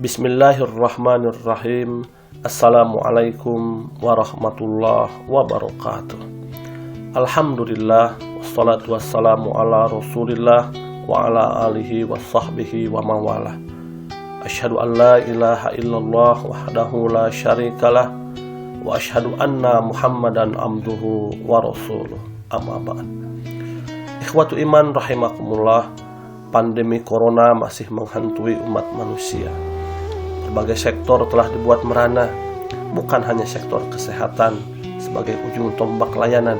Bismillahirrahmanirrahim. Assalamualaikum warahmatullahi wabarakatuh. Alhamdulillah, wassalatu wassalamu ala rasulillah wa ala alihi wa sahbihi wa mawala. Asyhadu an la ilaha illallah wahdahu la syarikalah wa asyhadu anna muhammadan abduhu wa rasuluh. Amma ba'd. Ikhwatu iman rahimakumullah, pandemi corona masih menghantui umat manusia. Berbagai sektor telah dibuat merana, bukan hanya sektor kesehatan sebagai ujung tombak layanan,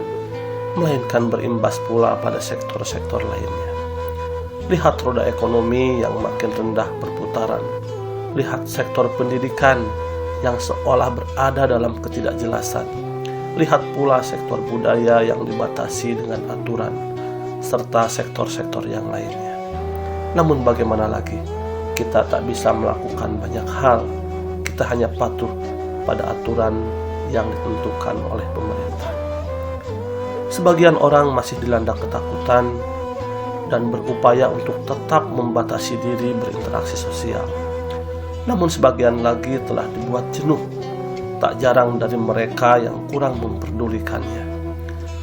melainkan berimbas pula pada sektor-sektor lainnya. Lihat roda ekonomi yang makin rendah berputaran. Lihat sektor pendidikan yang seolah berada dalam ketidakjelasan. Lihat pula sektor budaya yang dibatasi dengan aturan, serta sektor-sektor yang lainnya. Namun bagaimana lagi? Kita tak bisa melakukan banyak hal. Kita hanya patuh pada aturan yang ditentukan oleh pemerintah. Sebagian orang masih dilanda ketakutan dan berupaya untuk tetap membatasi diri berinteraksi sosial. Namun sebagian lagi telah dibuat jenuh, tak jarang dari mereka yang kurang memperdulikannya.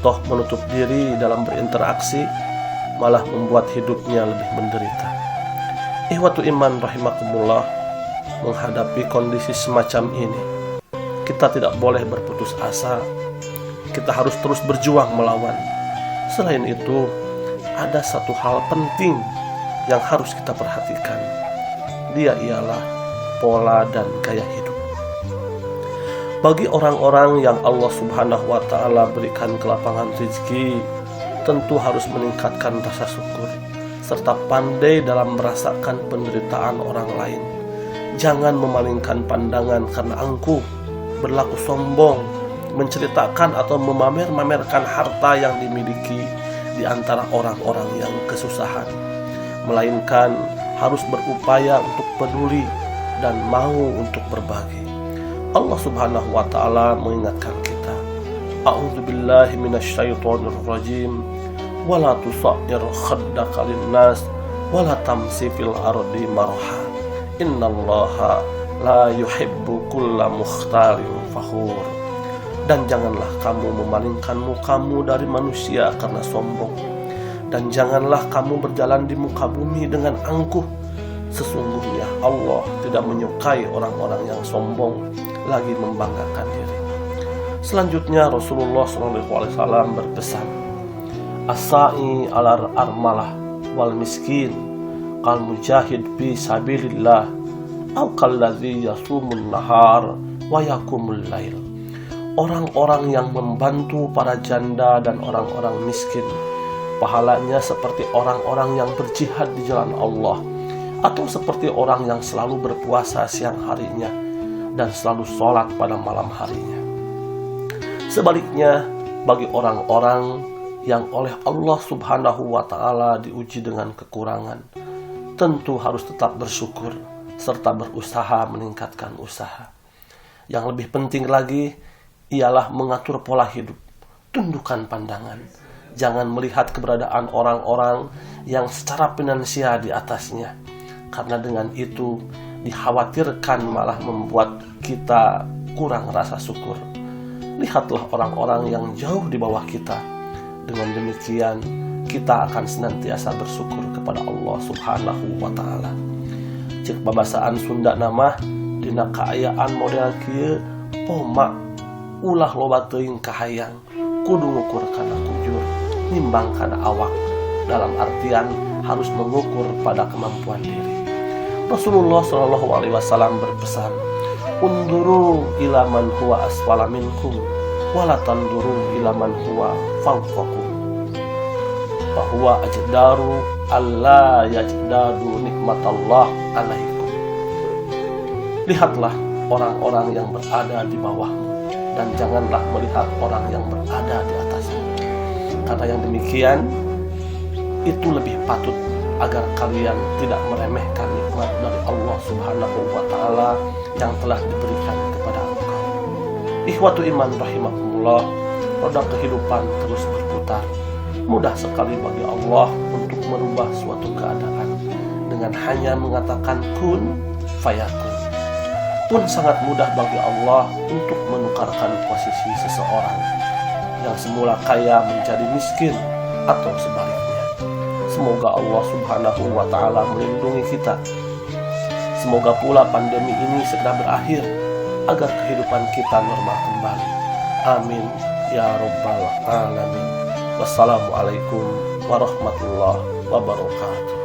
Toh menutup diri dalam berinteraksi malah membuat hidupnya lebih menderita. Ikhwatu iman rahimakumullah, menghadapi kondisi semacam ini, kita tidak boleh berputus asa. Kita harus terus berjuang melawan. Selain itu, ada satu hal penting yang harus kita perhatikan. Dia ialah pola dan gaya hidup. Bagi orang-orang yang Allah Subhanahu wa Ta'ala berikan kelapangan rezeki, tentu harus meningkatkan rasa syukur serta pandai dalam merasakan penderitaan orang lain. Jangan memalingkan pandangan karena angkuh, berlaku sombong, menceritakan atau memamer-mamerkan harta yang dimiliki di antara orang-orang yang kesusahan, melainkan harus berupaya untuk peduli dan mau untuk berbagi. Allah Subhanahu wa Ta'ala mengingatkan kita, A'udzubillahi minasyaitonirrajim, wala tusair khaddaka linnas wala tamsi fil ardi marha innallaha la yuhibbu kulla mukhtalin fakhur. Dan janganlah kamu memalingkan mukamu dari manusia karena sombong, dan janganlah kamu berjalan di muka bumi dengan angkuh. Sesungguhnya Allah tidak menyukai orang-orang yang sombong lagi membanggakan diri. Selanjutnya Rasulullah SAW berpesan, As-sa'i alar armalah wal miskin kal mujahid fi sabilillah aw kalladzi yasumun nahar wa yakumul lail. Orang-orang yang membantu para janda dan orang-orang miskin, pahalanya seperti orang-orang yang berjihad di jalan Allah, atau seperti orang yang selalu berpuasa siang harinya dan selalu sholat pada malam harinya. Sebaliknya, bagi orang-orang yang oleh Allah Subhanahu wa Ta'ala diuji dengan kekurangan, tentu harus tetap bersyukur serta berusaha meningkatkan usaha. Yang lebih penting lagi ialah mengatur pola hidup. Tundukkan pandangan. Jangan melihat keberadaan orang-orang yang secara finansial di atasnya, karena dengan itu dikhawatirkan malah membuat kita kurang rasa syukur. Lihatlah orang-orang yang jauh di bawah kita. Dengan demikian, kita akan senantiasa bersyukur kepada Allah Subhanahu wa Ta'ala. Cek babasaan Sunda nama dina kaayaan model kieu poma ulah loba teuing kahayang, kudu ngukur kana kujur, nimbang kana awak. Dalam artian harus mengukur pada kemampuan diri. Rasulullah SAW berpesan, Unduru ila man huwa asfala minkum wala tanduru ila man huwa fawqakum bahwa ajdaru alla yajdadu nikmatallah alaikum. Lihatlah orang-orang yang berada di bawahmu dan janganlah melihat orang yang berada di atasmu, karena yang demikian itu lebih patut agar kalian tidak meremehkan nikmat dari Allah Subhanahu wa Ta'ala yang telah diberikan kepada engkau. Ikhwatu iman rahimakumullah, roda kehidupan terus berputar. Mudah sekali bagi Allah untuk merubah suatu keadaan dengan hanya mengatakan kun fayakun. pun sangat mudah bagi Allah untuk menukarkan posisi seseorang yang semula kaya menjadi miskin atau sebaliknya. Semoga Allah Subhanahu wa Ta'ala melindungi kita. Semoga pula pandemi ini segera berakhir agar kehidupan kita normal kembali. Amin ya rabbal alamin. Wassalamualaikum warahmatullahi wabarakatuh.